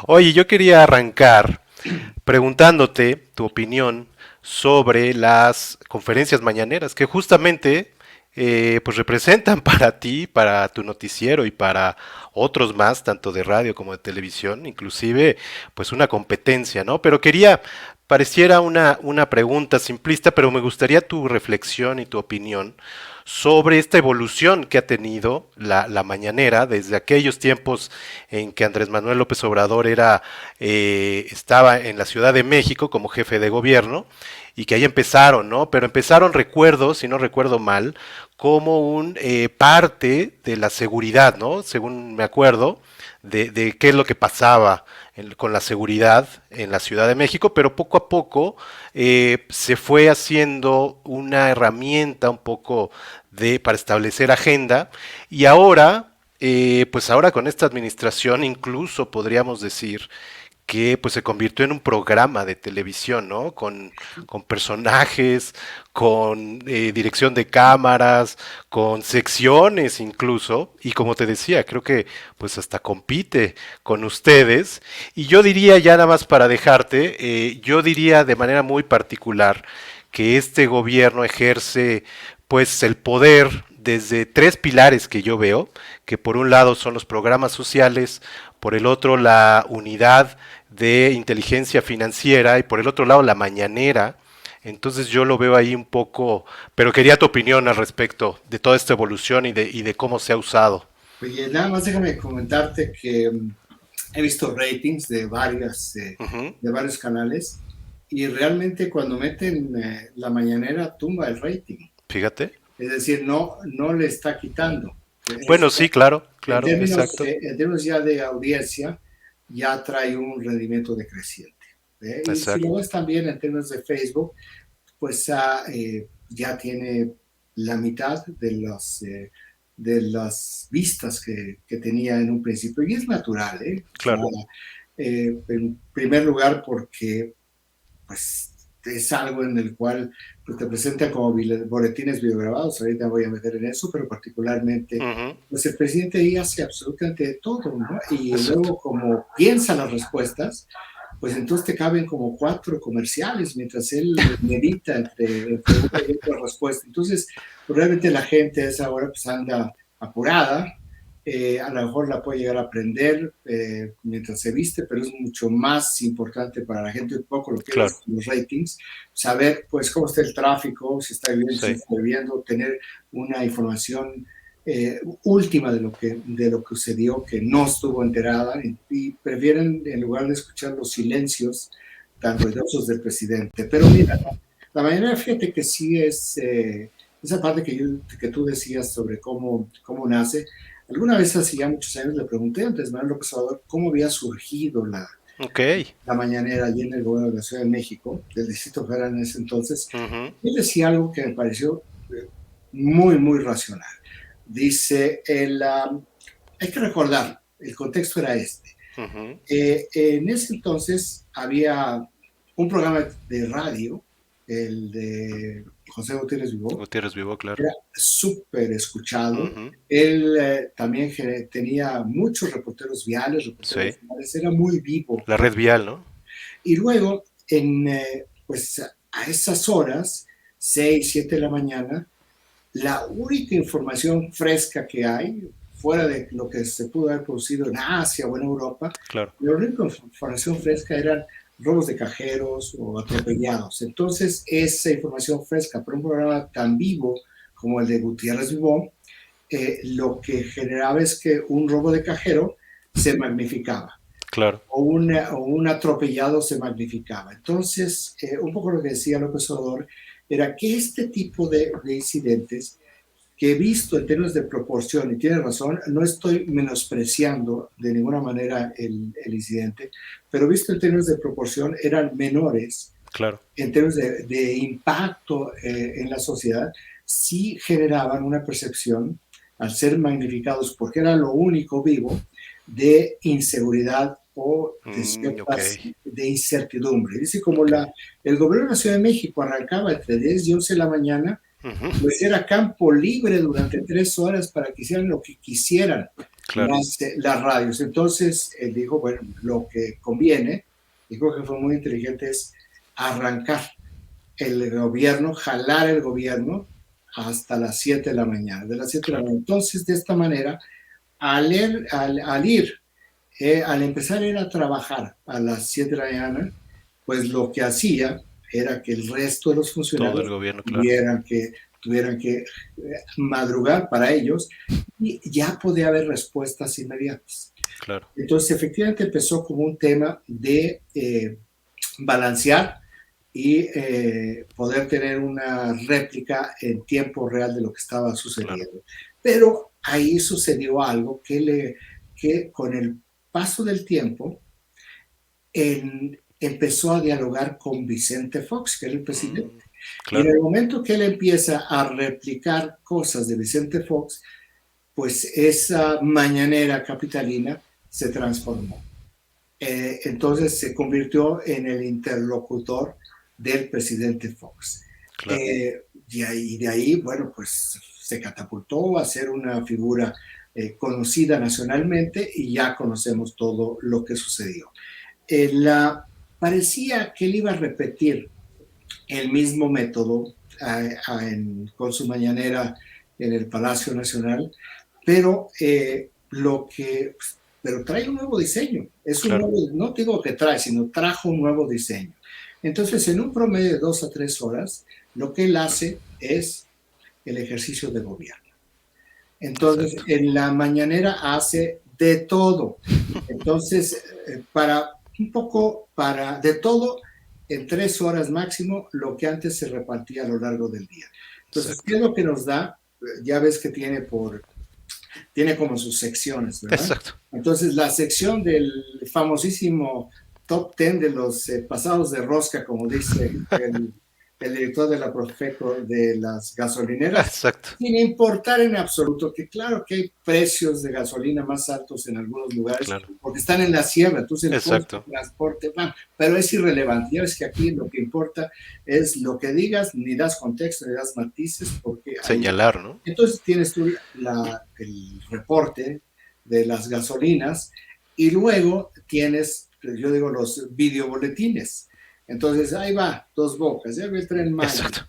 Oye, yo quería arrancar preguntándote tu opinión sobre las conferencias mañaneras que justamente pues representan para ti, para tu noticiero y para otros más, tanto de radio como de televisión, inclusive pues una competencia, ¿no? Pero pareciera una pregunta simplista, pero me gustaría tu reflexión y tu opinión sobre esta evolución que ha tenido la mañanera desde aquellos tiempos en que Andrés Manuel López Obrador estaba en la Ciudad de México como jefe de gobierno y que ahí empezaron, ¿no? Pero empezaron, recuerdo, si no recuerdo mal, como un parte de la seguridad, ¿no? Según me acuerdo, de qué es lo que pasaba con la seguridad en la Ciudad de México, pero poco a poco se fue haciendo una herramienta un poco para establecer agenda y ahora, pues ahora con esta administración incluso podríamos decir que pues se convirtió en un programa de televisión, ¿no? Con personajes, con dirección de cámaras, con secciones incluso, y como te decía, creo que pues hasta compite con ustedes. Y yo diría, ya nada más para dejarte, yo diría de manera muy particular que este gobierno ejerce pues el poder desde tres pilares que yo veo, que por un lado son los programas sociales, por el otro la unidad de inteligencia financiera y por el otro lado la mañanera. Entonces yo lo veo ahí un poco, pero quería tu opinión al respecto de toda esta evolución y de cómo se ha usado. Oye, nada más déjame comentarte que he visto ratings Ujú. de varios canales y realmente cuando meten la mañanera tumba el rating. Fíjate. Es decir, no le está quitando. Bueno, sí, claro, claro, exacto, En términos ya de audiencia, ya trae un rendimiento decreciente. Y si lo exacto. ves también en términos de Facebook, pues ya tiene la mitad de las vistas que tenía en un principio. Y es natural, ¿eh? O sea, Claro. en primer lugar porque pues es algo en el cual pues, te presentan como boletines videograbados, ahorita voy a meter en eso, pero particularmente, Ujú. pues el presidente ahí hace absolutamente de todo, ¿no? Y Exacto. luego como piensa las respuestas, pues entonces te caben como 4 comerciales mientras él medita entre una y otra respuesta. Entonces, pues, realmente la gente a esa hora pues anda apurada, a lo mejor la puede llegar a aprender mientras se viste, pero es mucho más importante para la gente, un poco lo que Claro. es los ratings, saber pues cómo está el tráfico, si está bien, si Sí. está lloviendo, tener una información última de lo que sucedió, que no estuvo enterada, y prefieren, en lugar de escuchar los silencios tan ruidosos del presidente. Pero mira, la mañana, fíjate que sí es esa parte que tú decías sobre cómo nace. Alguna vez hace ya muchos años le pregunté a Andrés Manuel López Obrador cómo había surgido Ok. la mañanera allí en el gobierno de la Ciudad de México, del Distrito Federal en ese entonces. Ujú. Él decía algo que me pareció muy, muy racional. Dice, hay que recordar, el contexto era este. Ujú. En ese entonces había un programa de radio, el de José Gutiérrez Vivó, Gutiérrez Vivo, claro. era súper escuchado. Ujú. Él también tenía muchos Sí. reporteros viales, era muy vivo. La red vial, ¿no? Y luego, pues a esas horas, 6 7 de la mañana, la única información fresca que hay, fuera de lo que se pudo haber producido en Asia o en Europa, Claro. la única información fresca eran robos de cajeros o atropellados. Entonces, esa información fresca para un programa tan vivo como el de Gutiérrez Vivó, lo que generaba es que un robo de cajero se magnificaba Claro. o un atropellado se magnificaba. Entonces, un poco lo que decía López Obrador era que este tipo de incidentes que he visto en términos de proporción, y tiene razón, no estoy menospreciando de ninguna manera el incidente, pero visto en términos de proporción eran menores Claro. en términos de impacto en la sociedad, sí generaban una percepción, al ser magnificados porque era lo único vivo, de inseguridad o de Ok. ciertas de incertidumbre. Dice como Ok. el gobierno de la Ciudad de México arrancaba entre 10 y 11 de la mañana, Ujú. pues era campo libre durante 3 horas para que hicieran lo que quisieran. claro, las radios. Entonces, él dijo, bueno, lo que conviene, y creo que fue muy inteligente, es arrancar el gobierno, jalar el gobierno hasta las 7 de la mañana, de las 7 de la claro. mañana. Entonces, de esta manera, al empezar a ir a trabajar a las 7 de la mañana, pues lo que hacía era que el resto de los Todo el funcionarios gobierno, claro, tuvieran que madrugar para ellos y ya podía haber respuestas inmediatas. claro, Entonces, efectivamente empezó como un tema de balancear y poder tener una réplica en tiempo real de lo que estaba claro. sucediendo. Pero ahí sucedió algo que con el paso del tiempo empezó a dialogar con Vicente Fox, que era el presidente. Mm, Y en claro, el momento que él empieza a replicar cosas de Vicente Fox, pues esa mañanera capitalina se transformó. Entonces se convirtió en el interlocutor del presidente Fox. claro. De ahí, bueno, pues se catapultó a ser una figura conocida nacionalmente y ya conocemos todo lo que sucedió. Parecía que él iba a repetir el mismo método con su mañanera en el Palacio Nacional, pero pero trae un nuevo diseño. Es un Claro, nuevo, no digo que trae, sino trajo un nuevo diseño. Entonces, en un promedio de 2 a 3 horas, lo que él hace es el ejercicio de gobierno. Entonces, exacto. en la mañanera hace de todo. Entonces, de todo, en 3 horas máximo, lo que antes se repartía a lo largo del día. Entonces, ¿qué Exacto. es lo que nos da? Ya ves que tiene como sus secciones, ¿verdad? Exacto. Entonces, la sección del famosísimo top 10 de los pasados de rosca, como dice el director de la Profeco de las gasolineras, Exacto. sin importar en absoluto que claro que hay precios de gasolina más altos en algunos lugares Claro. porque están en la sierra, entonces el costo Exacto. de transporte, pero es irrelevante. Ya ves que aquí lo que importa es lo que digas, ni das contexto, ni das matices, porque ahí Señalar, ¿no? entonces tienes tú el reporte de las gasolinas y luego tienes, yo digo, los videoboletines. Entonces ahí va, Dos Bocas, ya va el Tren Maya, Exacto.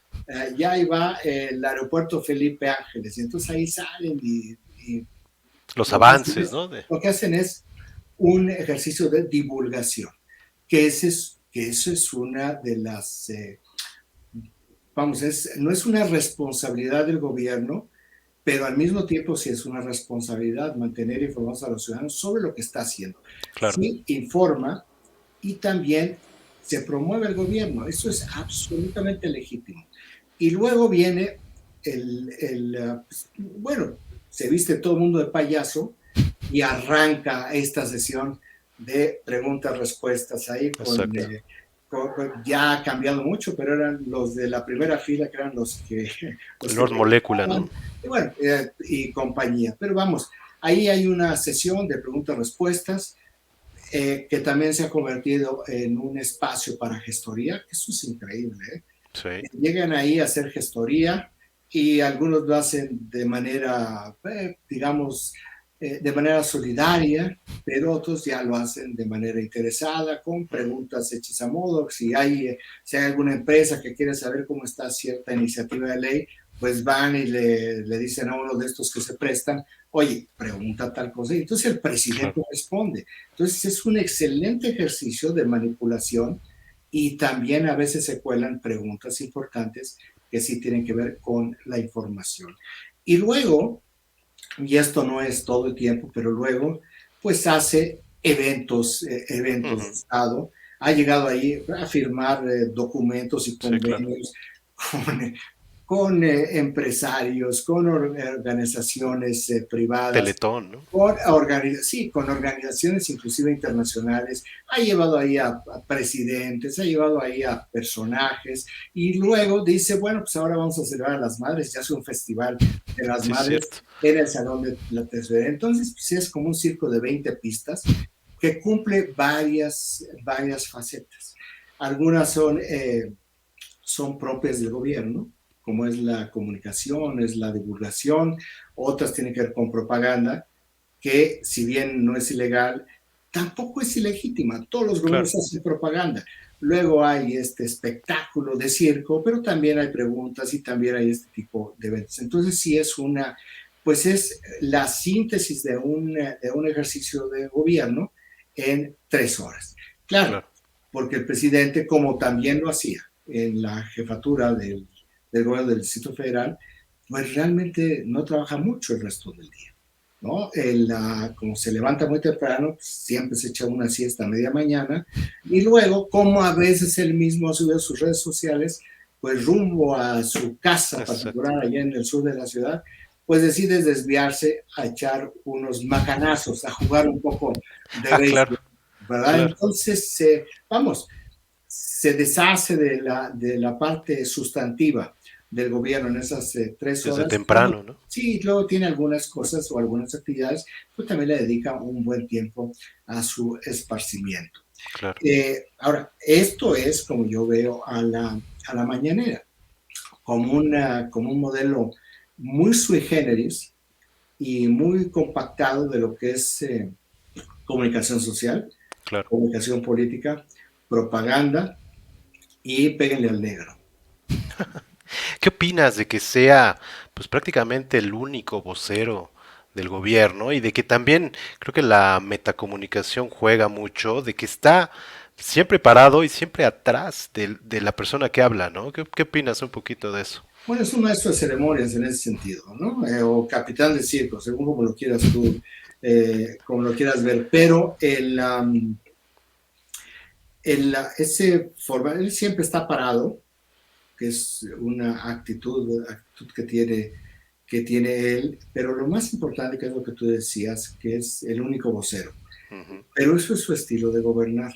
ya ahí va el aeropuerto Felipe Ángeles. Y entonces ahí salen y Los lo que hacen avances, es, ¿no? De... lo que hacen es un ejercicio de divulgación, que eso es una de las, vamos, no es una responsabilidad del gobierno, pero al mismo tiempo sí es una responsabilidad mantener informados a los ciudadanos sobre lo que está haciendo. Claro. Sí informa y también se promueve el gobierno. Eso es absolutamente legítimo. Y luego viene bueno, se viste todo el mundo de payaso y arranca esta sesión de preguntas-respuestas ahí Exacto. ya ha cambiado mucho, pero eran los de la primera fila que eran los que Lord Molecula, ¿no? preguntaban, y bueno, y compañía. Pero vamos, ahí hay una sesión de preguntas-respuestas que también se ha convertido en un espacio para gestoría, que eso es increíble, ¿eh? Sí. Llegan ahí a hacer gestoría y algunos lo hacen de manera, digamos, de manera solidaria, pero otros ya lo hacen de manera interesada, con preguntas hechas a modo. Si hay alguna empresa que quiere saber cómo está cierta iniciativa de ley, pues van y le dicen a uno de estos que se prestan, oye, pregunta tal cosa, y entonces el presidente Claro. responde. Entonces es un excelente ejercicio de manipulación y también a veces se cuelan preguntas importantes que sí tienen que ver con la información. Y luego, y esto no es todo el tiempo, pero luego, pues hace eventos de Ujú. Estado, ha llegado ahí a firmar documentos y Sí, claro. convenios con, con empresarios, con organizaciones privadas, Teletón, ¿no? con organizaciones inclusive internacionales, ha llevado ahí a presidentes, ha llevado ahí a personajes y luego dice, bueno, pues ahora vamos a celebrar a las madres, ya hace un festival de las Sí, es madres cierto. en el Salón de la Tesorería. Entonces, pues es como un circo de 20 pistas que cumple varias facetas. Algunas son propias del gobierno, como es la comunicación, es la divulgación, otras tienen que ver con propaganda, que si bien no es ilegal, tampoco es ilegítima. Todos los Claro, gobiernos hacen propaganda. Luego hay este espectáculo de circo, pero también hay preguntas y también hay este tipo de eventos. Entonces sí es una, pues es la síntesis de un ejercicio de gobierno en 3 horas. Claro, claro. porque el presidente, como también lo hacía en la jefatura del gobierno del Distrito Federal, pues realmente no trabaja mucho el resto del día. ¿No? Como se levanta muy temprano, pues siempre se echa una siesta a media mañana y luego, como a veces él mismo ha subido a sus redes sociales, pues rumbo a su casa Exacto. particular allá en el sur de la ciudad, pues decide desviarse a echar unos macanazos, a jugar un poco de Ah, claro, béisbol, ¿verdad? claro. Entonces, vamos, se deshace de la parte sustantiva del gobierno en esas 3 horas. Desde Luego, temprano, ¿no? sí, luego tiene algunas cosas o algunas actividades, pues también le dedica un buen tiempo a su esparcimiento. Claro. Ahora, esto es como yo veo a la mañanera, como un modelo muy sui generis y muy compactado de lo que es comunicación social, Claro. comunicación política, propaganda y péguenle al negro. ¿Qué opinas de que sea, pues prácticamente el único vocero del gobierno y de que también creo que la metacomunicación juega mucho, de que está siempre parado y siempre atrás de la persona que habla, ¿no? ¿Qué opinas un poquito de eso? Bueno, es un maestro de ceremonias en ese sentido, ¿no? O capitán de circo, según como lo quieras tú, como lo quieras ver. Pero ese forma, él siempre está parado, que es una actitud que tiene él, pero lo más importante que es lo que tú decías, que es el único vocero. Ujú. Pero eso es su estilo de gobernar.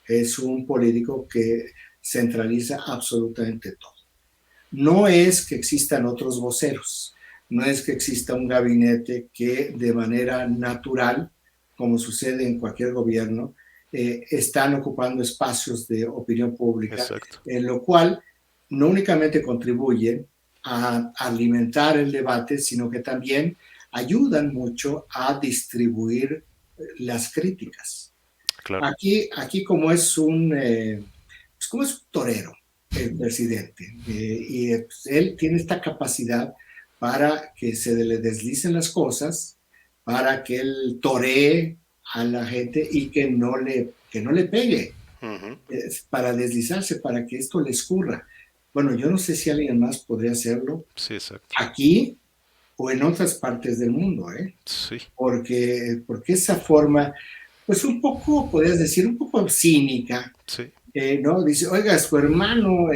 Es un político que centraliza absolutamente todo. No es que existan otros voceros, no es que exista un gabinete que de manera natural, como sucede en cualquier gobierno, están ocupando espacios de opinión pública, Exacto, en lo cual no únicamente contribuyen a alimentar el debate, sino que también ayudan mucho a distribuir las críticas. claro. Aquí como es un torero, el presidente, y pues, él tiene esta capacidad para que se le deslicen las cosas, para que él toree a la gente y que no le pegue, Ujú. para deslizarse, para que esto le escurra. Bueno, yo no sé si alguien más podría hacerlo Sí, exacto. aquí o en otras partes del mundo, ¿eh? Sí, Porque esa forma, pues un poco, podrías decir, un poco cínica, sí. ¿no? Dice, oiga, su hermano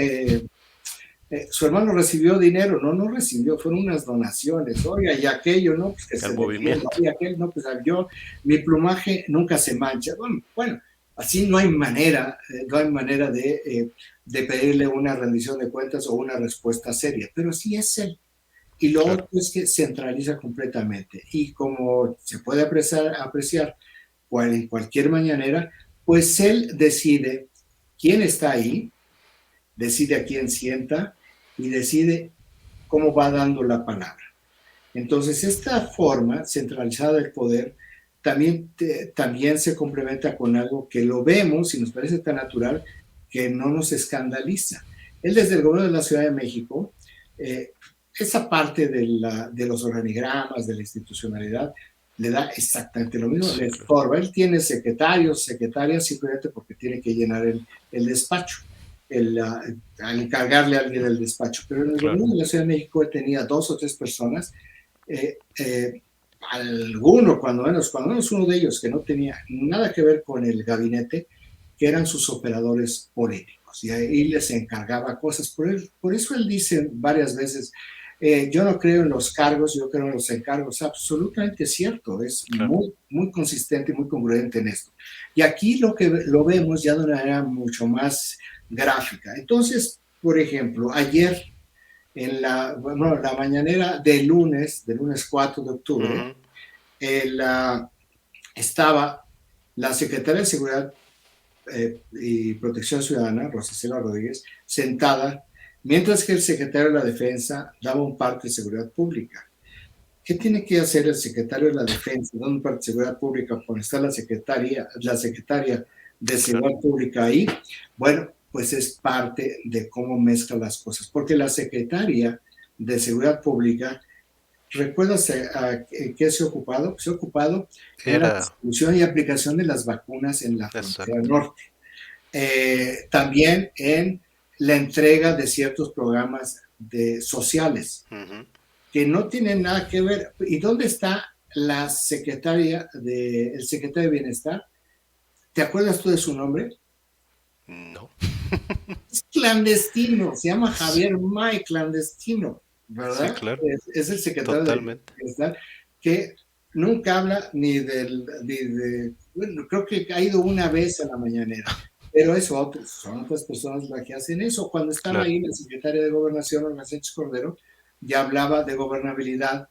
recibió dinero, no, no recibió, fueron unas donaciones, oiga, y aquello, no, pues que Al se defienda, movimiento. y aquel, no, pues yo, mi plumaje nunca se mancha. Bueno, así no hay manera, no hay manera de pedirle una rendición de cuentas o una respuesta seria, pero sí es él. Y lo Claro. otro es que centraliza completamente. Y como se puede apreciar en cualquier mañanera, pues él decide quién está ahí, decide a quién sienta y decide cómo va dando la palabra. Entonces, esta forma centralizada del poder también se complementa con algo que lo vemos y nos parece tan natural que no nos escandaliza. Él desde el gobierno de la Ciudad de México, eh, esa parte de los organigramas, de la institucionalidad, le da exactamente lo mismo, le Sí, claro. estorba. Él tiene secretarios, secretarias, simplemente porque tiene que llenar el despacho, al encargarle a alguien el despacho. Pero en el Claro. gobierno de la Ciudad de México él tenía 2 o 3 personas, eh, eh, cuando menos uno de ellos que no tenía nada que ver con el gabinete, que eran sus operadores políticos, y ahí les encargaba cosas. Por eso él dice varias veces, yo no creo en los cargos, yo creo en los encargos. Absolutamente cierto, es Claro. muy, muy consistente y muy congruente en esto. Y aquí lo vemos ya de una manera mucho más gráfica. Entonces, por ejemplo, ayer bueno, la mañanera de lunes 4 de octubre, Ujú. el, estaba la secretaria de Seguridad y Protección Ciudadana, Rosicela Rodríguez, sentada, mientras que el secretario de la Defensa daba un parte de seguridad pública. ¿Qué tiene que hacer el secretario de la Defensa, de una parte de Seguridad Pública, cuando está la secretaria de Claro. Seguridad Pública ahí? Bueno, pues es parte de cómo mezcla las cosas, porque la secretaria de Seguridad Pública, ¿recuerdas a qué se ha ocupado? Se ha ocupado en la Era, distribución y aplicación de las vacunas en la frontera exacto. norte. También en la entrega de ciertos programas sociales Ujú. que no tienen nada que ver. ¿Y dónde está el secretario de Bienestar? ¿Te acuerdas tú de su nombre? No. Es clandestino, se llama Sí, Javier May, clandestino, sí, ¿verdad? claro. Es el secretario de Totalmente. Bienestar que nunca habla bueno, creo que ha ido una vez a la mañanera, pero son otras personas las que hacen eso. Cuando estaba Claro. ahí la secretaria de Gobernación, Olga Sánchez Cordero, ya hablaba de gobernabilidad,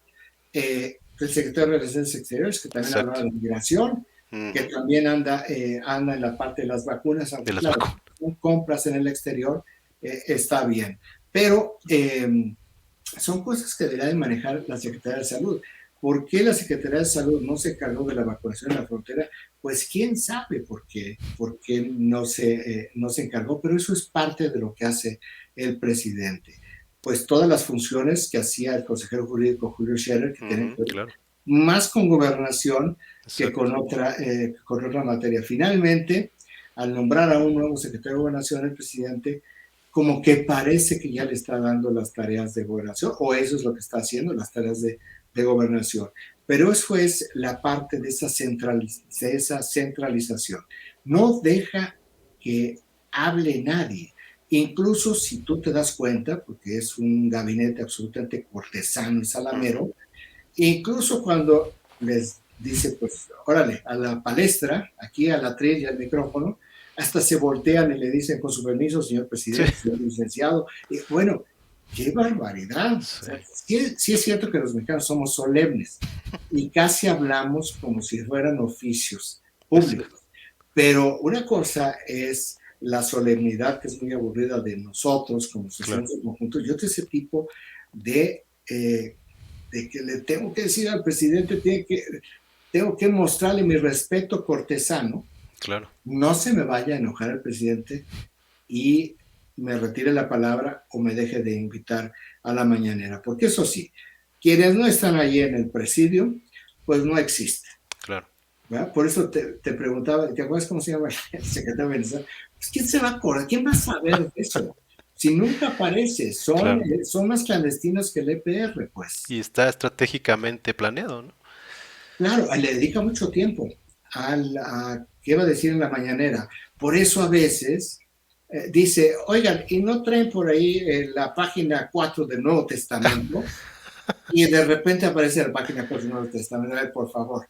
el secretario de Relaciones Exteriores, que también hablaba Exacto. de migración, que Ujú. también anda en la parte de las vacunas, De aunque las claro, vacunas. son compras en el exterior, está bien. Pero son cosas que debería de manejar la Secretaría de Salud. ¿Por qué la Secretaría de Salud no se encargó de la vacunación en la frontera? Pues quién sabe por qué no se encargó, pero eso es parte de lo que hace el presidente. Pues todas las funciones que hacía el consejero jurídico Julio Scherer, que tienen Ujú, que ver claro. más con gobernación que Exacto. con otra materia. Finalmente, al nombrar a un nuevo secretario de gobernación, el presidente como que parece que ya le está dando las tareas de gobernación, o eso es lo que está haciendo, las tareas de gobernación. Pero eso es la parte de de esa centralización. No deja que hable nadie. Incluso si tú te das cuenta, porque es un gabinete absolutamente cortesano y Ujú. salamero, incluso cuando les dice, pues, órale, a la palestra, aquí a la tril y al micrófono, hasta se voltean y le dicen, con su permiso, señor Sí, presidente, señor licenciado. Y bueno, qué barbaridad. O sí, sea, sí es cierto que los mexicanos somos solemnes y casi hablamos como si fueran oficios exacto. públicos. Pero una cosa es la solemnidad, que es muy aburrida de nosotros como Claro. sesiones de conjunto, y otro ese tipo de de que le tengo que decir al presidente, tengo que mostrarle mi respeto cortesano, Claro. no se me vaya a enojar el presidente y me retire la palabra o me deje de invitar a la mañanera, porque eso sí, quienes no están allí en el presidio, pues no existen. Claro. ¿Verdad? Por eso te preguntaba, ¿te acuerdas cómo se llama el secretario de Venezuela? Pues, ¿quién se va a acordar? ¿Quién va a saber de eso? Si nunca aparece, Claro. son más clandestinos que el EPR, pues. Y está estratégicamente planeado, ¿no? Claro, le dedica mucho tiempo ¿qué va a decir en la mañanera? Por eso a veces dice, oigan, ¿y no traen por ahí la página 4 del Nuevo Testamento? Y de repente aparece la página 4 del Nuevo Testamento. A ver, por favor.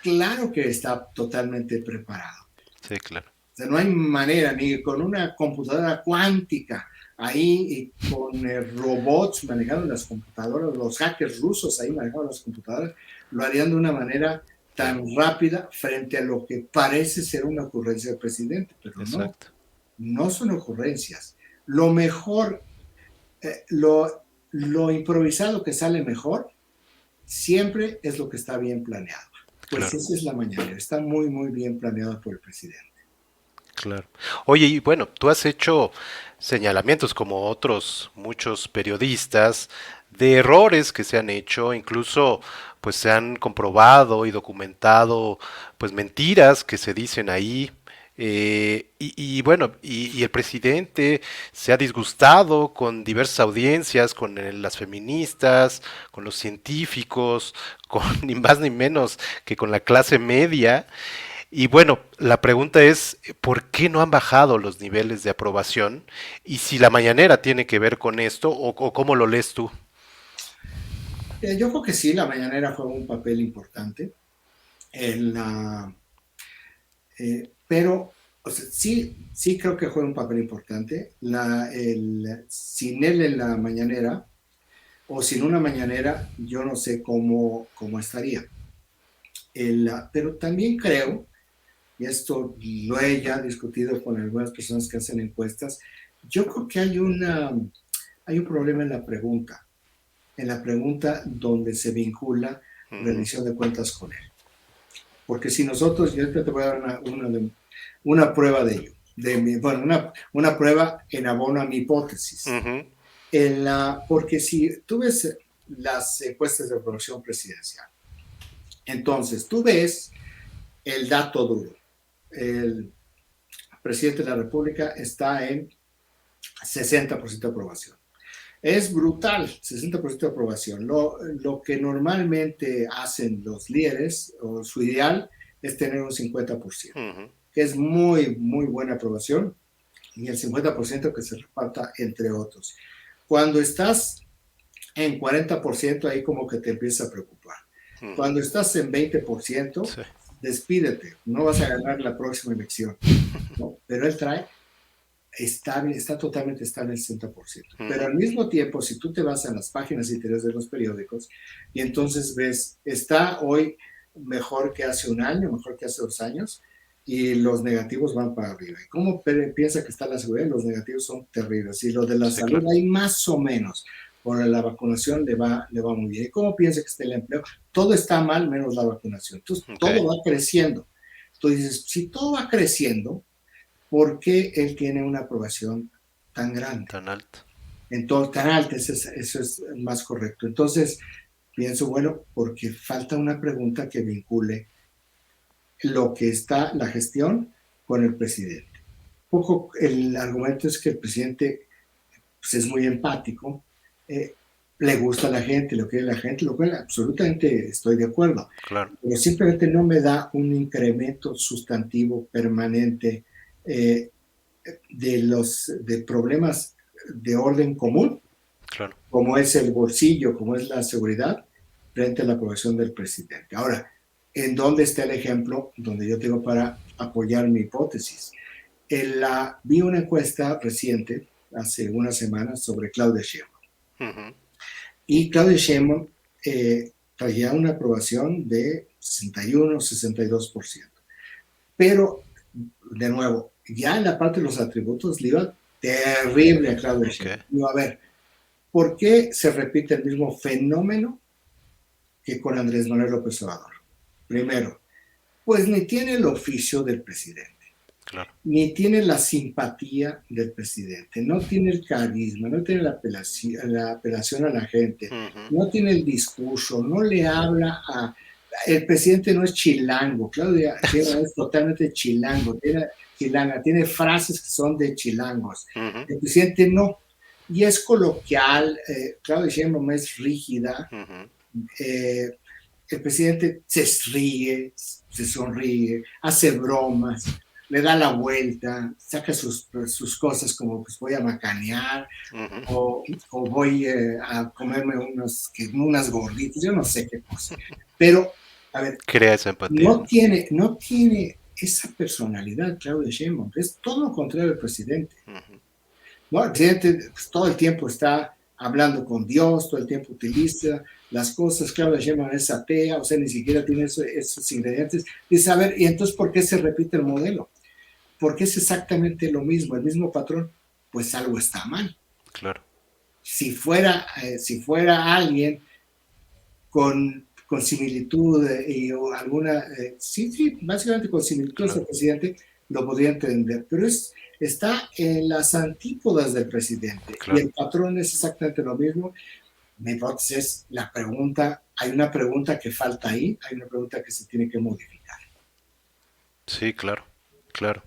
Claro que está totalmente preparado. Sí, claro. O sea, no hay manera, ni con una computadora cuántica ahí y con robots manejando las computadoras, los hackers rusos ahí manejando las computadoras, lo harían de una manera Claro. tan rápida frente a lo que parece ser una ocurrencia del presidente, pero no, Exacto. no son ocurrencias. Lo mejor, eh, lo, lo improvisado que sale mejor, siempre es lo que está bien planeado. Pues Claro. esa es la mañana, está muy, muy bien planeada por el presidente. Claro. Oye, y bueno, tú has hecho señalamientos como otros muchos periodistas de errores que se han hecho, incluso pues se han comprobado y documentado pues mentiras que se dicen ahí. Y bueno, y el presidente se ha disgustado con diversas audiencias, con las feministas, con los científicos, con ni más ni menos que con la clase media. Y bueno, la pregunta es, ¿por qué no han bajado los niveles de aprobación? Y si la mañanera tiene que ver con esto, o cómo lo lees tú. Yo creo que sí, la mañanera juega un papel importante en la, pero o sea, sí creo que juega un papel importante. Sin él en la mañanera o sin una mañanera, yo no sé cómo estaría. Pero también creo, y esto lo he ya discutido con algunas personas que hacen encuestas, yo creo que hay un problema en la pregunta. en la pregunta donde se vincula Ujú. rendición de cuentas con él. Porque si nosotros, yo te voy a dar una prueba de ello, bueno, una prueba en abono a mi hipótesis. Ujú. Porque si tú ves las encuestas de aprobación presidencial, entonces tú ves el dato duro. El presidente de la República está en 60% de aprobación. Es brutal, 60% de aprobación. Lo que normalmente hacen los líderes, o su ideal, es tener un 50%, Ujú. que es muy, muy buena aprobación, y el 50% que se reparta entre otros. Cuando estás en 40%, ahí como que te empieza a preocupar. Ujú. Cuando estás en 20%, Sí. despídete, no vas a ganar la próxima elección, ¿no? Pero él trae estable, está totalmente estable el 60%. Pero Ujú. al mismo tiempo, si tú te vas a las páginas interiores de los periódicos y entonces ves, está hoy mejor que hace un año, mejor que hace 2 años, y los negativos van para arriba. ¿Y cómo piensa que está la seguridad? Los negativos son terribles. Y lo de la Sí, salud claro. hay más o menos. Por la vacunación le va muy bien. ¿Y cómo piensa que está el empleo? Todo está mal menos la vacunación. Entonces, Ok. todo va creciendo. Entonces, si todo va creciendo, ¿por qué él tiene una aprobación tan grande? Tan alto. Entonces, tan alta, eso es más correcto. Entonces, pienso, bueno, porque falta una pregunta que vincule lo que está la gestión con el presidente. Poco el argumento es que el presidente pues, es muy empático, eh, le gusta a la gente, lo quiere la gente, lo cual absolutamente estoy de acuerdo, Claro. pero simplemente no me da un incremento sustantivo permanente eh, de problemas de orden común, Claro. como es el bolsillo, como es la seguridad, frente a la aprobación del presidente. Ahora, ¿en dónde está el ejemplo donde yo tengo para apoyar mi hipótesis? Vi una encuesta reciente, hace unas semanas, sobre Claudia Sheinbaum. Ujú. Y Claudia Sheinbaum traía una aprobación de 61, 62%. Pero, de nuevo, ya en la parte de los atributos le iba terrible a Claudia Ok. Sheinbaum. Digo, a ver, ¿por qué se repite el mismo fenómeno que con Andrés Manuel López Obrador? Primero, pues ni tiene el oficio del presidente, Claro. ni tiene la simpatía del presidente, no tiene el carisma, no tiene la apelación a la gente, Ujú. no tiene el discurso, no le habla a... El presidente no es chilango, Claudia Sheinbaum es totalmente chilango, tiene frases que son de chilangos. Ujú. El presidente no, y es coloquial, Claudia Sheinbaum es rígida, Ujú. eh, el presidente se ríe, se sonríe, hace bromas, le da la vuelta, saca sus cosas como pues voy a macanear Ujú. o voy a comerme unas gorditas, yo no sé qué cosa. Pero, a ver, Crea esa empatía, no ¿no? tiene, no tiene esa personalidad Claudia Sheinbaum, es todo lo contrario del presidente. Ujú. ¿No? El presidente pues, todo el tiempo está hablando con Dios, todo el tiempo utiliza las cosas, Claudia Sheinbaum es atea, o sea, ni siquiera tiene esos ingredientes. Dice, a ver, ¿y entonces por qué se repite el modelo? Porque es exactamente lo mismo, el mismo patrón, pues algo está mal. Claro. Si fuera alguien con similitud o alguna, sí, básicamente con similitudes al Claro. presidente, lo podría entender, pero está en las antípodas del presidente y Claro. el patrón es exactamente lo mismo. Mi hipótesis es la pregunta, hay una pregunta que falta ahí, hay una pregunta que se tiene que modificar. Sí, claro. Claro.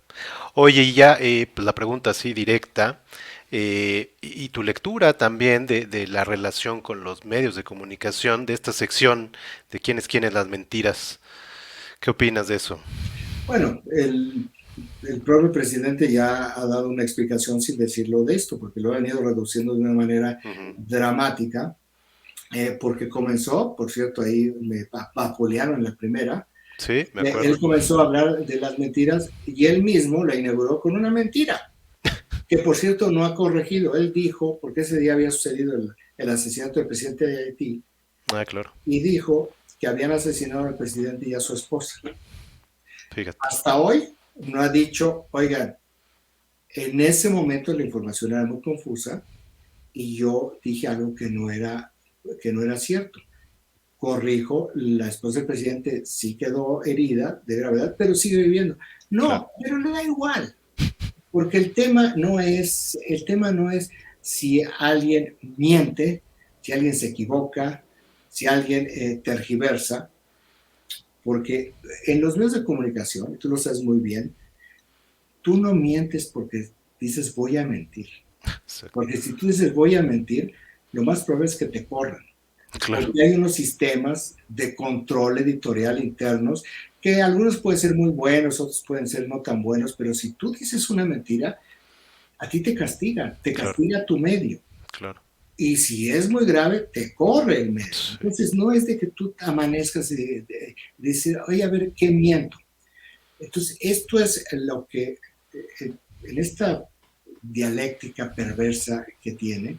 Oye, y ya pues la pregunta así directa, y tu lectura también de la relación con los medios de comunicación, de esta sección de quiénes las mentiras. ¿Qué opinas de eso? Bueno, el propio presidente ya ha dado una explicación sin decirlo de esto, porque lo ha venido reduciendo de una manera Ujú. dramática, porque comenzó, por cierto, ahí me vapulearon en la primera. Sí, me Él acuerdo. comenzó a hablar de las mentiras y él mismo la inauguró con una mentira, que por cierto no ha corregido. Él dijo, porque ese día había sucedido el asesinato del presidente de Haití, Ah, claro. y dijo que habían asesinado al presidente y a su esposa. Fíjate. Hasta hoy no ha dicho, oigan, en ese momento la información era muy confusa y yo dije algo que no era que no era cierto. Corrijo, la esposa del presidente sí quedó herida de gravedad, pero sigue viviendo. Claro. No, pero le da igual, porque el tema no es si alguien miente, si alguien se equivoca, si alguien tergiversa, porque en los medios de comunicación, tú lo sabes muy bien, tú no mientes porque dices voy a mentir. Exacto. Porque si tú dices voy a mentir, lo más probable es que te corran. Claro. Porque hay unos sistemas de control editorial internos que algunos pueden ser muy buenos, otros pueden ser no tan buenos, pero si tú dices una mentira, a ti te Claro. castiga tu medio. Claro. Y si es muy grave, te corre el medio. Sí. Entonces, no es de que tú amanezcas y decir, oye, a ver, ¿qué miento? Entonces, esto es lo que, en esta dialéctica perversa que tiene,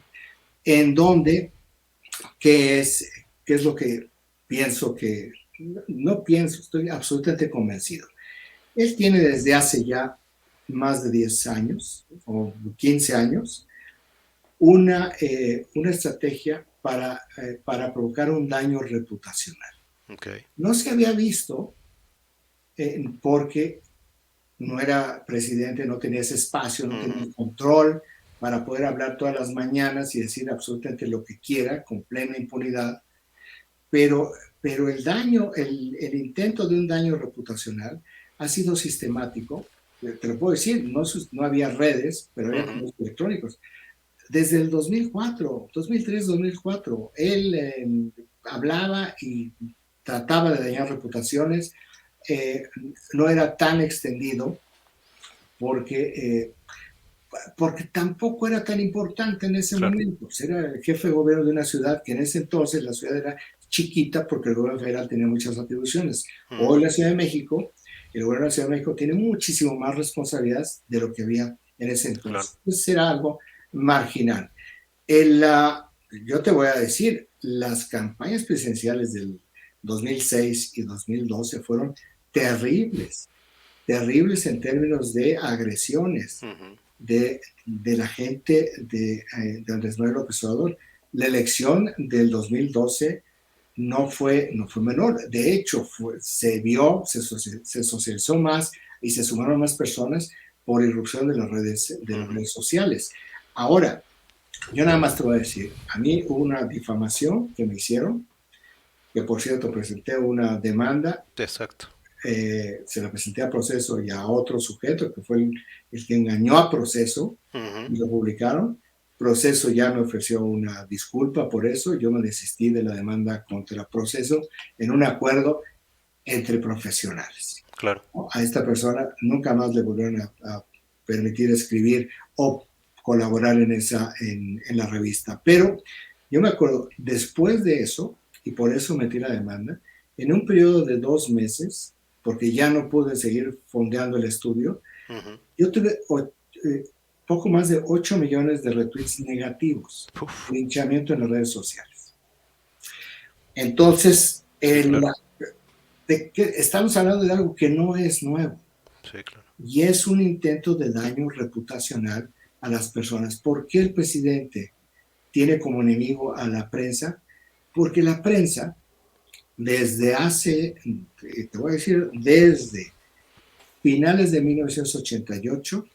en donde, ¿qué es lo que pienso que, no pienso, estoy absolutamente convencido? Él tiene desde hace ya más de 10 años o 15 años una estrategia para provocar un daño reputacional. Okay. No se había visto porque no era presidente, no tenía ese espacio, no tenía el control para poder hablar todas las mañanas y decir absolutamente lo que quiera con plena impunidad, pero el daño, el intento de un daño reputacional ha sido sistemático. Te lo puedo decir, no había redes, pero había medios electrónicos. Desde el 2004, 2003, 2004, él hablaba y trataba de dañar reputaciones. No era tan extendido porque tampoco era tan importante en ese momento. Pues era el jefe de gobierno de una ciudad que en ese entonces la ciudad era chiquita porque el gobierno federal tenía muchas atribuciones. Hoy la Ciudad de México, el gobierno de la Ciudad de México tiene muchísimo más responsabilidades de lo que había en ese entonces. Claro. Entonces era algo marginal. Yo te voy a decir, las campañas presidenciales del 2006 y 2012 fueron terribles, terribles en términos de agresiones de la gente de Andrés Manuel López Obrador. La elección del 2012 no fue menor. De hecho, se socializó más y se sumaron más personas por irrupción de las redes sociales. Ahora, yo nada más te voy a decir, a mí hubo una difamación que me hicieron, que por cierto presenté una demanda. Exacto. Se la presenté a Proceso y a otro sujeto que fue el que engañó a Proceso y lo publicaron. Proceso ya me ofreció una disculpa por eso. Yo me desistí de la demanda contra Proceso en un acuerdo entre profesionales. Claro. A esta persona nunca más le volvieron a permitir escribir o colaborar en la revista. Pero yo me acuerdo, después de eso, y por eso metí la demanda, en un periodo de 2 meses, porque ya no pude seguir fondeando el estudio, yo tuve poco más de 8 millones de retweets negativos, linchamiento en las redes sociales. Entonces, estamos hablando de algo que no es nuevo. Sí, claro. Y es un intento de daño reputacional a las personas. ¿Por qué el presidente tiene como enemigo a la prensa? Porque la prensa, desde te voy a decir, desde finales de 1988,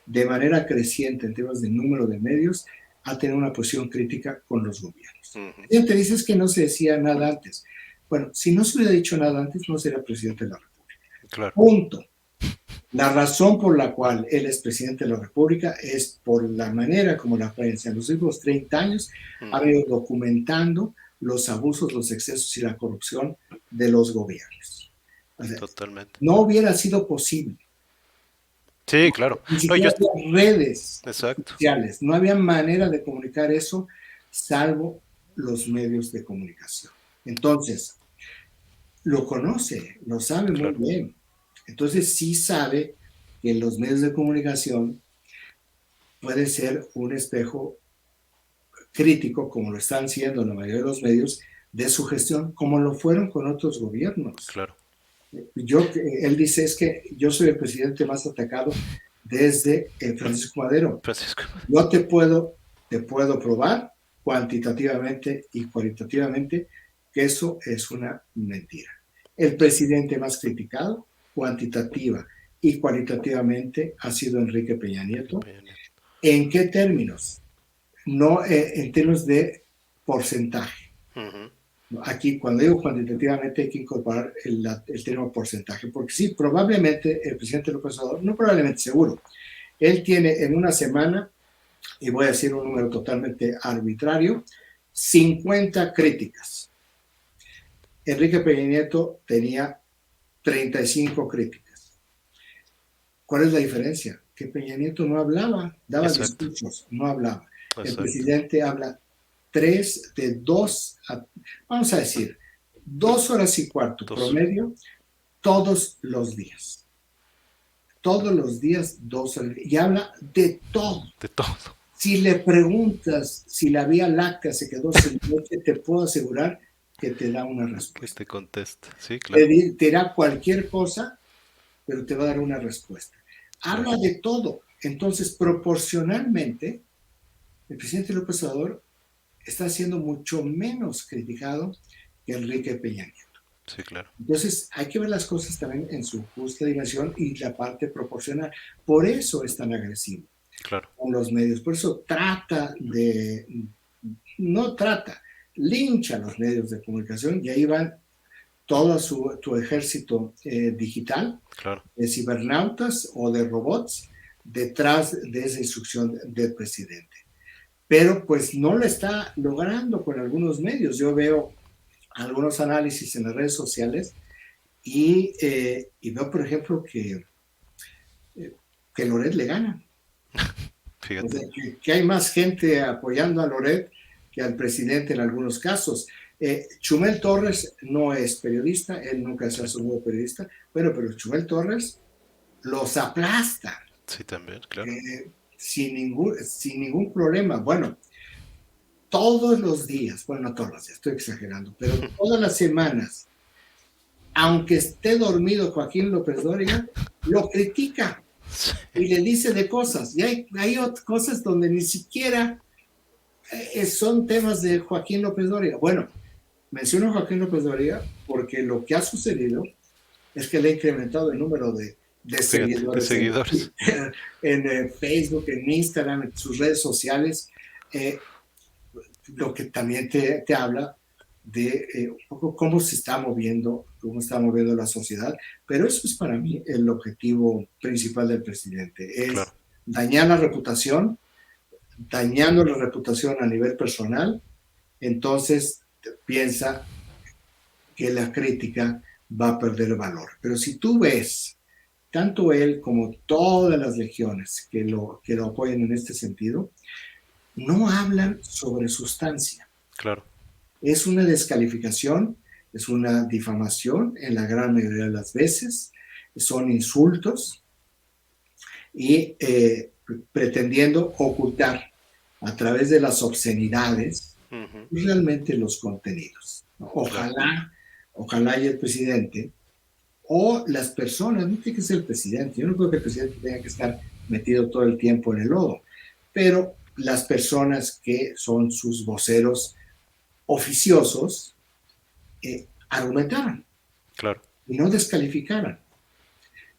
de manera creciente en temas de número de medios, ha tenido una posición crítica con los gobiernos. Y te dices que no se decía nada antes. Bueno, si no se hubiera dicho nada antes, no sería presidente de la República. Claro. Punto. La razón por la cual él es presidente de la República es por la manera como la prensa en los últimos 30 años ha venido documentando los abusos, los excesos y la corrupción de los gobiernos. O sea, totalmente. No hubiera sido posible. Sí, claro. Ni siquiera había redes sociales. No había manera de comunicar eso salvo los medios de comunicación. Entonces, lo conoce, lo sabe muy bien. Entonces sí sabe que los medios de comunicación pueden ser un espejo crítico, como lo están siendo la mayoría de los medios, de su gestión, como lo fueron con otros gobiernos. Claro. Él dice, es que yo soy el presidente más atacado desde Francisco Madero. Yo te puedo probar cuantitativamente y cualitativamente, que eso es una mentira. El presidente más criticado, cuantitativa y cualitativamente, ha sido Enrique Peña Nieto. ¿En qué términos? No en términos de porcentaje. Uh-huh. Aquí, cuando digo cuantitativamente, hay que incorporar el término porcentaje, porque sí, probablemente el presidente López Obrador, no probablemente, seguro, él tiene en una semana, y voy a decir un número totalmente arbitrario, 50 críticas. Enrique Peña Nieto tenía 35 críticas. ¿Cuál es la diferencia? Que Peña Nieto no hablaba, daba Exacto. discursos, no hablaba. El Exacto. presidente habla 3 de 2, vamos a decir, 2 horas y cuarto promedio todos los días. Todos los días, 2 horas. Y habla de todo. De todo. Si le preguntas si la Vía Láctea se quedó sin leche, te puedo asegurar que te da una respuesta. Que te contesta, sí, claro. Te dirá cualquier cosa, pero te va a dar una respuesta. Habla de todo. Entonces, proporcionalmente, el presidente López Obrador está siendo mucho menos criticado que Enrique Peña Nieto. Sí, claro. Entonces, hay que ver las cosas también en su justa dimensión y la parte proporcional. Por eso es tan agresivo. Claro. Con los medios. Por eso lincha a los medios de comunicación, y ahí van todo tu ejército digital, claro, de cibernautas o de robots, detrás de esa instrucción del presidente. Pero pues no lo está logrando con algunos medios. Yo veo algunos análisis en las redes sociales y veo, por ejemplo, que Loret le gana. Fíjate. O sea, que hay más gente apoyando a Loret que al presidente en algunos casos. Chumel Torres no es periodista, él nunca se ha asumido periodista, bueno, pero Chumel Torres los aplasta. Sí, también, claro. Sin ningún problema. Bueno, todos los días, bueno, no todos los días, estoy exagerando, pero todas las semanas, aunque esté dormido Joaquín López Dóriga, lo critica. Sí. Y le dice de cosas. Y hay cosas donde ni siquiera son temas de Joaquín López Dóriga. Bueno, menciono a Joaquín López Dóriga porque lo que ha sucedido es que le ha incrementado el número de seguidores, en Facebook, en Instagram, en sus redes sociales, lo que también te habla de un poco cómo se está moviendo la sociedad, pero eso es para mí el objetivo principal del presidente, es dañar la reputación, dañando la reputación a nivel personal, entonces piensa que la crítica va a perder valor. Pero si tú ves, tanto él como todas las legiones que lo apoyan en este sentido, no hablan sobre sustancia. Claro. Es una descalificación, es una difamación en la gran mayoría de las veces, son insultos y pretendiendo ocultar a través de las obscenidades realmente los contenidos. Ojalá y el presidente o las personas, no tiene que ser el presidente, yo no creo que el presidente tenga que estar metido todo el tiempo en el lodo, pero las personas que son sus voceros oficiosos argumentaran y no descalificaran.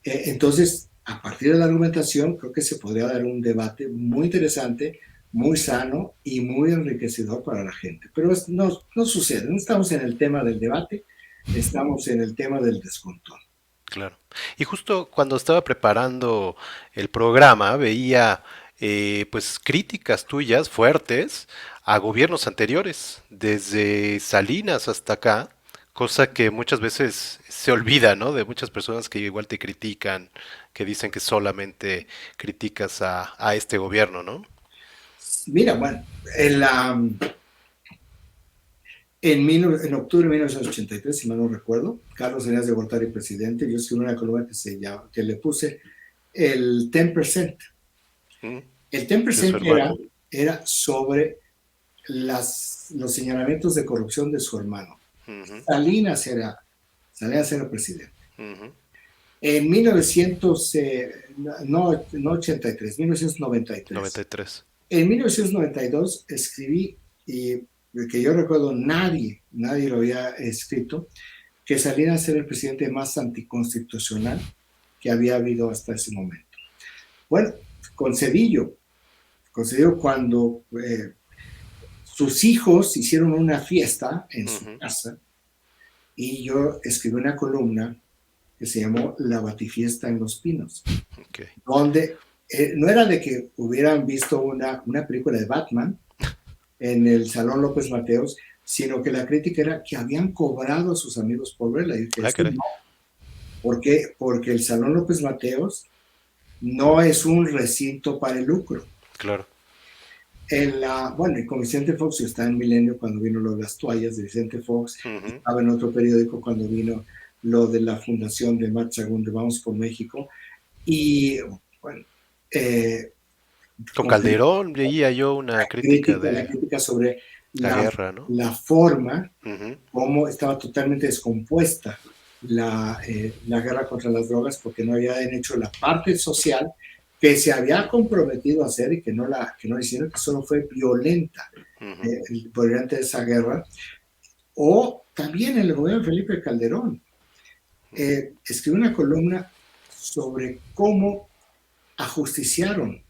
Entonces, a partir de la argumentación, creo que se podría dar un debate muy interesante, muy sano y muy enriquecedor para la gente. Pero no sucede, no estamos en el tema del debate, estamos en el tema del descontrol. Claro. Y justo cuando estaba preparando el programa, veía pues críticas tuyas fuertes a gobiernos anteriores, desde Salinas hasta acá, cosa que muchas veces se olvida, ¿no? De muchas personas que igual te critican, que dicen que solamente criticas a este gobierno, ¿no? Mira, bueno, en octubre de 1983, si mal no recuerdo, Carlos Salinas de Gortari, presidente, yo escribí una columna que le puse el 10%. El 10% era sobre los señalamientos de corrupción de su hermano. Salinas era presidente. En 1993. En 1992 escribí y que yo recuerdo nadie lo había escrito, que saliera a ser el presidente más anticonstitucional que había habido hasta ese momento. Bueno, con Cedillo cuando sus hijos hicieron una fiesta en su Ujú. casa y yo escribí una columna que se llamó La Batifiesta en los Pinos, Ok. donde no era de que hubieran visto una película de Batman en el Salón López Mateos, sino que la crítica era que habían cobrado a sus amigos por verla. Y que Ah, esto caray. no. ¿Por qué? Porque el Salón López Mateos no es un recinto para el lucro. Claro. Bueno, y con Vicente Fox, yo estaba en Milenio cuando vino lo de las toallas de Vicente Fox, Ujú. estaba en otro periódico cuando vino lo de la fundación de Marta Sagún de Vamos por México, y bueno, eh, Con Calderón leía yo una crítica la de crítica sobre la la, guerra, ¿no? la forma, Ujú. cómo estaba totalmente descompuesta la guerra contra las drogas, porque no habían hecho la parte social que se había comprometido a hacer y que no hicieron, que solo fue violenta Ujú. durante esa guerra. O también el gobierno de Felipe Calderón escribió una columna sobre cómo ajusticiaron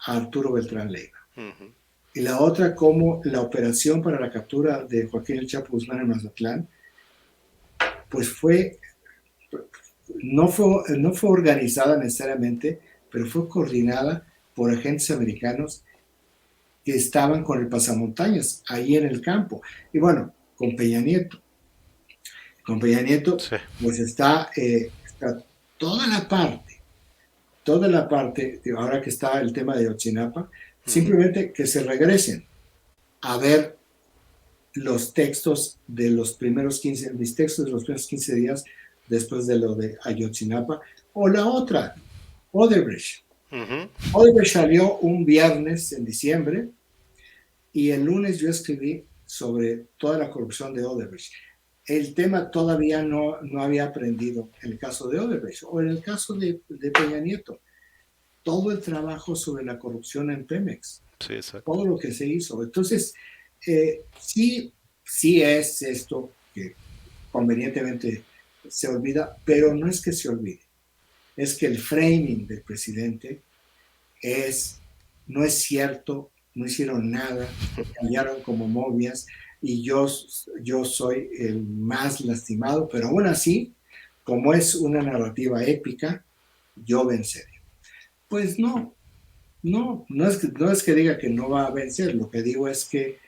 a Arturo Beltrán Leiva. Ujú. Y la otra, cómo la operación para la captura de Joaquín El Chapo Guzmán en Mazatlán, pues no fue organizada necesariamente, pero fue coordinada por agentes americanos que estaban con el pasamontañas ahí en el campo. Y bueno, con Peña Nieto. Con Peña Nieto, Sí. pues está toda la parte, ahora que está el tema de Yotzinapa, Ujú. simplemente que se regresen a ver los textos de los primeros 15, mis textos de los primeros 15 días después de lo de Ayotzinapa, o la otra, Odebrecht. Ujú. Odebrecht salió un viernes en diciembre y el lunes yo escribí sobre toda la corrupción de Odebrecht. El tema todavía no había aprendido en el caso de Odebrecht o en el caso de Peña Nieto. Todo el trabajo sobre la corrupción en Pemex, Sí, exacto. todo lo que se hizo. Entonces, sí, sí es esto que convenientemente se olvida, pero no es que se olvide, es que el framing del presidente es, no es cierto, no hicieron nada, se callaron como momias y yo soy el más lastimado, pero aún así, como es una narrativa épica, yo venceré. Pues no es que diga que no va a vencer, lo que digo es que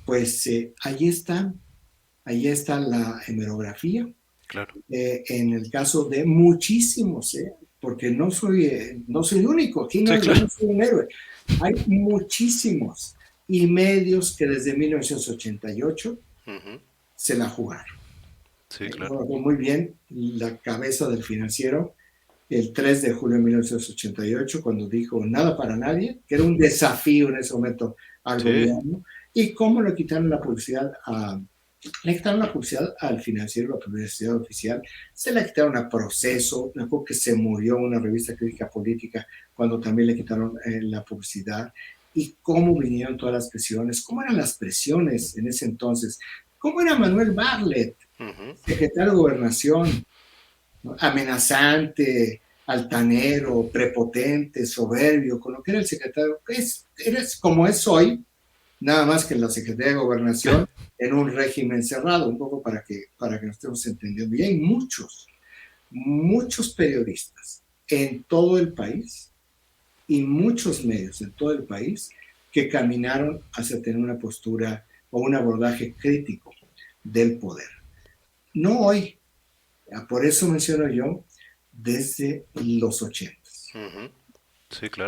pues ahí está la hemerografía, Claro. en el caso de muchísimos, porque no soy el único, aquí Sí, yo claro. no soy un héroe, hay muchísimos y medios que desde 1988 Ujú. se la jugaron. Sí, claro. Bueno, muy bien la cabeza del Financiero el 3 de julio de 1988, cuando dijo nada para nadie, que era un desafío en ese momento al Sí. gobierno, y cómo le quitaron la publicidad le quitaron la publicidad al Financiero, la publicidad oficial, se la quitaron a Proceso, me acuerdo que se murió una revista crítica política cuando también le quitaron la publicidad, y cómo vinieron todas las presiones, cómo eran las presiones en ese entonces, cómo era Manuel Bartlett, Ujú. secretario de Gobernación, ¿no? Amenazante, altanero, prepotente, soberbio, con lo que era el secretario, eres como es hoy, nada más que en la Secretaría de Gobernación, en un régimen cerrado, un poco para que nos estemos entendiendo. Y hay muchos periodistas en todo el país y muchos medios en todo el país que caminaron hacia tener una postura o un abordaje crítico del poder. No hoy, por eso menciono yo desde los 80. Ujú. Sí, claro.